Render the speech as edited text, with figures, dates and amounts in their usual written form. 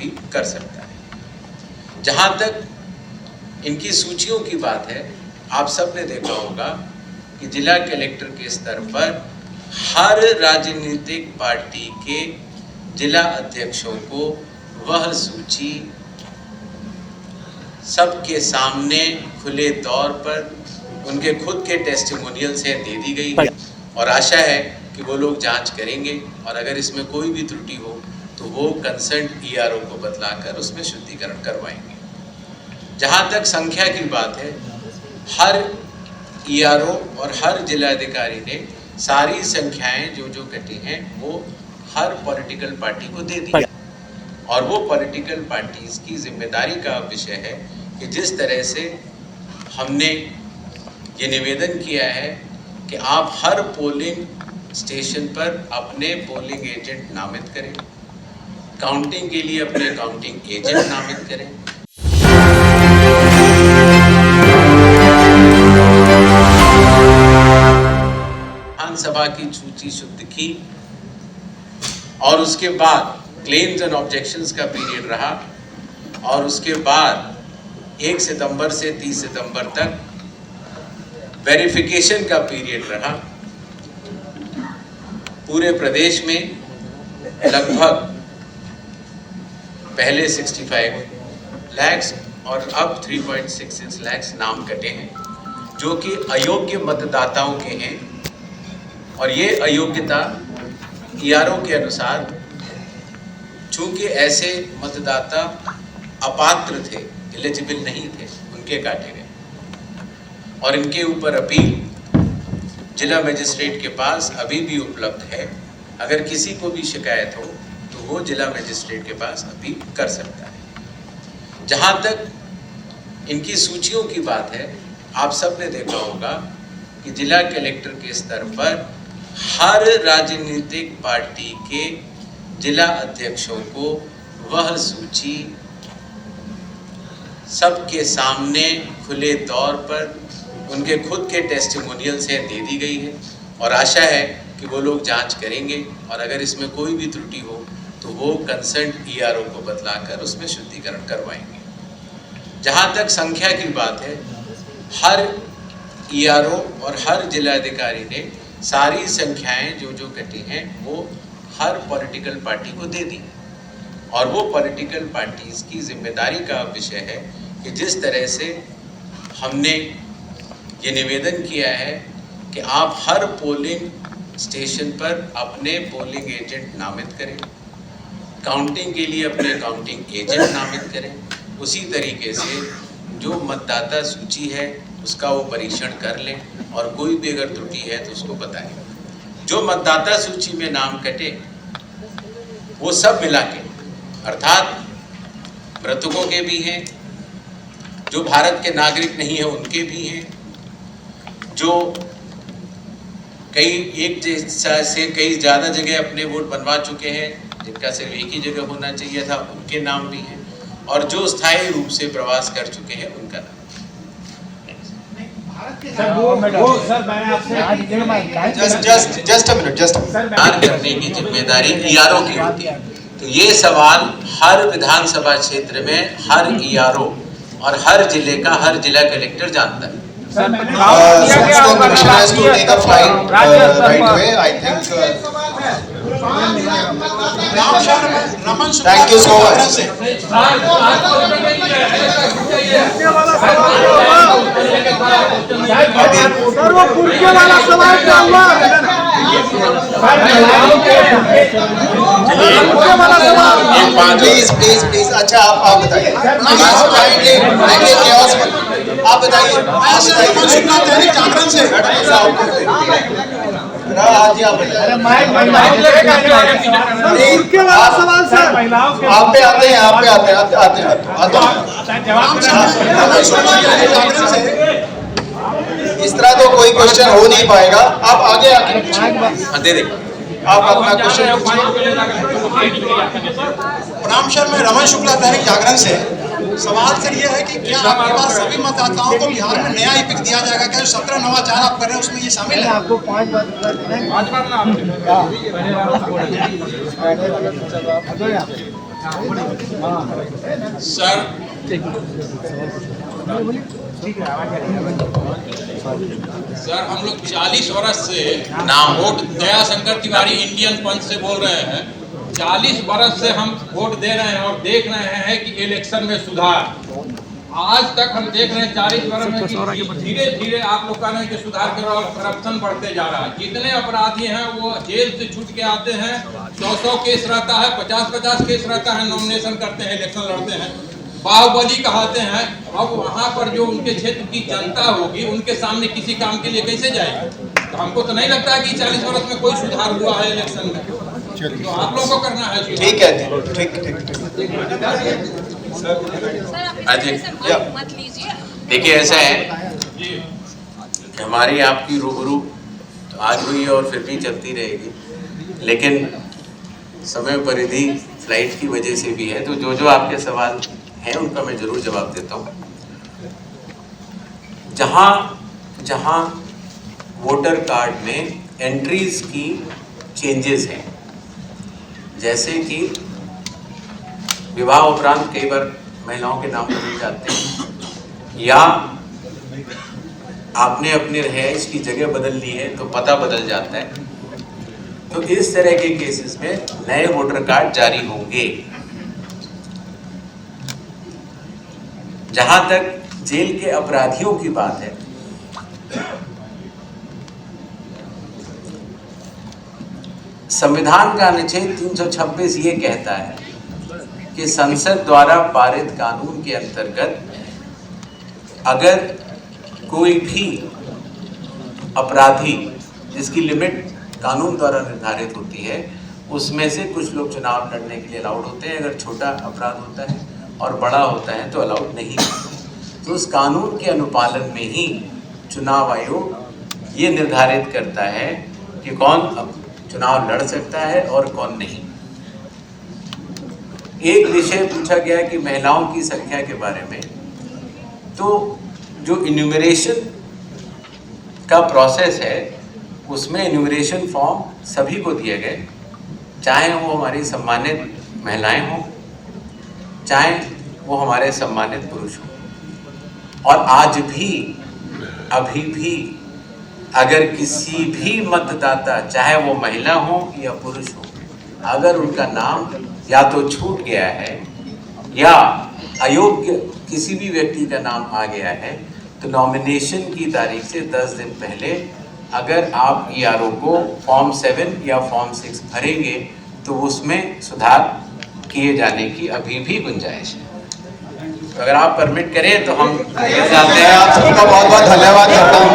भी कर सकता है। जहां तक इनकी सूचियों की बात है, आप सब ने देखा होगा कि जिला कलेक्टर के स्तर पर हर राजनीतिक पार्टी के जिला अध्यक्षों को वह सूची सबके सामने खुले तौर पर उनके खुद के टेस्टिमोनियल से दे दी गई है और आशा है कि वो लोग जांच करेंगे और अगर इसमें कोई भी त्रुटि हो तो वो कंसर्न ईआरओ को बतलाकर उसमें शुद्धिकरण करवाएंगे। जहां तक संख्या की बात है, हर ईआरओ और हर जिलाधिकारी ने सारी संख्याएं जो कटी हैं वो हर पॉलिटिकल पार्टी को दे दी और वो पॉलिटिकल पार्टीज की जिम्मेदारी का विषय है कि जिस तरह से हमने ये निवेदन किया है कि आप हर पोलिंग स्टेशन पर अपने पोलिंग एजेंट नामित करें, काउंटिंग के लिए अपने काउंटिंग एजेंट नामित करें। विधानसभा की सूची शुद्ध की और उसके बाद क्लेम्स एंड ऑब्जेक्शंस का पीरियड रहा और उसके बाद 1 सितंबर से 30 सितंबर तक वेरिफिकेशन का पीरियड रहा। पूरे प्रदेश में लगभग पहले 65 लाख और अब 3.66 लाख नाम कटे हैं जो कि अयोग्य मतदाताओं के हैं और ये अयोग्यता ईआरओ के अनुसार चूंकि ऐसे मतदाता अपात्र थे, एलिजिबल नहीं थे, उनके काटे गए और इनके ऊपर अपील जिला मजिस्ट्रेट के पास अभी भी उपलब्ध है। अगर किसी को भी शिकायत हो तो वो जिला मजिस्ट्रेट के पास अपील कर सकता है। जहां तक इनकी सूचियों की बात है, आप सब ने देखा होगा कि जिला कलेक्टर के स्तर पर हर राजनीतिक पार्टी के जिला अध्यक्षों को वह सूची सबके सामने खुले तौर पर उनके खुद के टेस्टिमोनियल से दे दी गई है और आशा है कि वो लोग जांच करेंगे और अगर इसमें कोई भी त्रुटि हो तो वो कंसर्न ईआरओ को बतलाकर उसमें शुद्धिकरण करवाएंगे। जहां तक संख्या की बात है, हर ईआरओ और हर जिलाधिकारी ने सारी संख्याएं जो कटी हैं वो हर पॉलिटिकल पार्टी को दे दी और वो पॉलिटिकल पार्टीज की जिम्मेदारी का विषय है कि जिस तरह से हमने ये निवेदन किया है कि आप हर पोलिंग स्टेशन पर अपने पोलिंग एजेंट नामित करें, काउंटिंग के लिए अपने काउंटिंग एजेंट नामित करें, उसी तरीके से जो मतदाता सूची है उसका वो परीक्षण कर लें और कोई भी अगर त्रुटि है तो उसको बताएं। जो मतदाता सूची में नाम कटे वो सब मिला के अर्थात मृतकों के भी हैं, जो भारत के नागरिक नहीं है उनके भी हैं, जो एक जैसा से कई ज़्यादा जगह अपने वोट बनवा चुके हैं जिनका सिर्फ एक ही जगह होना चाहिए था उनके नाम भी हैं और जो स्थायी रूप से प्रवास कर चुके हैं उनका नाम। करने की जिम्मेदारी ईआरओ की होती है। तो ये सवाल हर विधानसभा क्षेत्र में हर ईआरओ और हर जिले का हर जिला कलेक्टर जानता है। Thank you so much. Please अच्छा आप बताइए, आप बताइए। जागरण से आप पे आते हैं, इस तरह तो कोई क्वेश्चन हो नहीं पाएगा। आप आगे आके आप अपना क्वेश्चन प्रणाम सर, मैं रमन शुक्ला दैनिक जागरण से। सवाल सर ये है कि क्या आपके पास सभी मतदाताओं को बिहार में नया ईपिक दिया जाएगा? क्या जो 17 नवाचार आप कर रहे हैं उसमें ये शामिल है? आपको 5 बार सर हम लोग 40 वर्ष से नाम वोट, दया शंकर तिवारी इंडियन पंच से बोल रहे हैं। 40 वर्ष से हम वोट दे रहे हैं और देख रहे हैं कि इलेक्शन में सुधार। आज तक हम देख रहे हैं 40 वर्ष में कि धीरे धीरे आप लोग कह रहे हैं कि सुधार करो और करप्शन बढ़ते जा रहा है। जितने अपराधी हैं वो जेल से छूट के आते हैं, 100 केस रहता है, 50 केस रहता है, नॉमिनेशन करते हैं, इलेक्शन लड़ते हैं, बाहुबली कहते हैं। अब वहाँ पर जो उनके क्षेत्र की जनता होगी उनके सामने किसी काम के लिए कैसे जाएगी? तो हमको तो नहीं लगता है कि 40 वर्ष में कोई सुधार हुआ है इलेक्शन में। तो आप लोगों को करना है। ठीक है, ठीक। देखिए ऐसा है कि हमारी आपकी रूबरू तो आज हुई और फिर भी चलती रहेगी, लेकिन समय परिधि फ्लाइट की वजह से भी है। तो जो आपके सवाल हैं उनका मैं जरूर जवाब देता हूँ। जहाँ वोटर कार्ड में एंट्रीज की चेंजेस हैं, जैसे कि विवाह उपरांत कई बार महिलाओं के नाम बदल जाते हैं, या आपने अपने रहायश की जगह बदल ली है तो पता बदल जाता है, तो इस तरह के केसेस में नए वोटर कार्ड जारी होंगे। जहां तक जेल के अपराधियों की बात है, संविधान का अनुच्छेद 326 ये कहता है कि संसद द्वारा पारित कानून के अंतर्गत अगर कोई भी अपराधी जिसकी लिमिट कानून द्वारा निर्धारित होती है, उसमें से कुछ लोग चुनाव लड़ने के लिए अलाउड होते हैं। अगर छोटा अपराध होता है और बड़ा होता है तो अलाउड नहीं होता। तो उस कानून के अनुपालन में ही चुनाव आयोग ये निर्धारित करता है कि कौन चुनाव लड़ सकता है और कौन नहीं। एक विषय पूछा गया कि महिलाओं की संख्या के बारे में, तो जो इन्यूमरेशन का प्रोसेस है उसमें इन्यूमरेशन फॉर्म सभी को दिए गए, चाहे वो हमारी सम्मानित महिलाएं हों, चाहे वो हमारे सम्मानित पुरुष हों। और आज भी अभी भी अगर किसी भी मतदाता, चाहे वो महिला हो या पुरुष हो, अगर उनका नाम या तो छूट गया है या अयोग्य किसी भी व्यक्ति का नाम आ गया है, तो नॉमिनेशन की तारीख से 10 दिन पहले अगर आप ERO को फॉर्म 7 या फॉर्म 6 भरेंगे तो उसमें सुधार किए जाने की अभी भी गुंजाइश है। तो अगर आप परमिट करें तो हम मैं आप सबका बहुत बहुत धन्यवाद करता हूँ।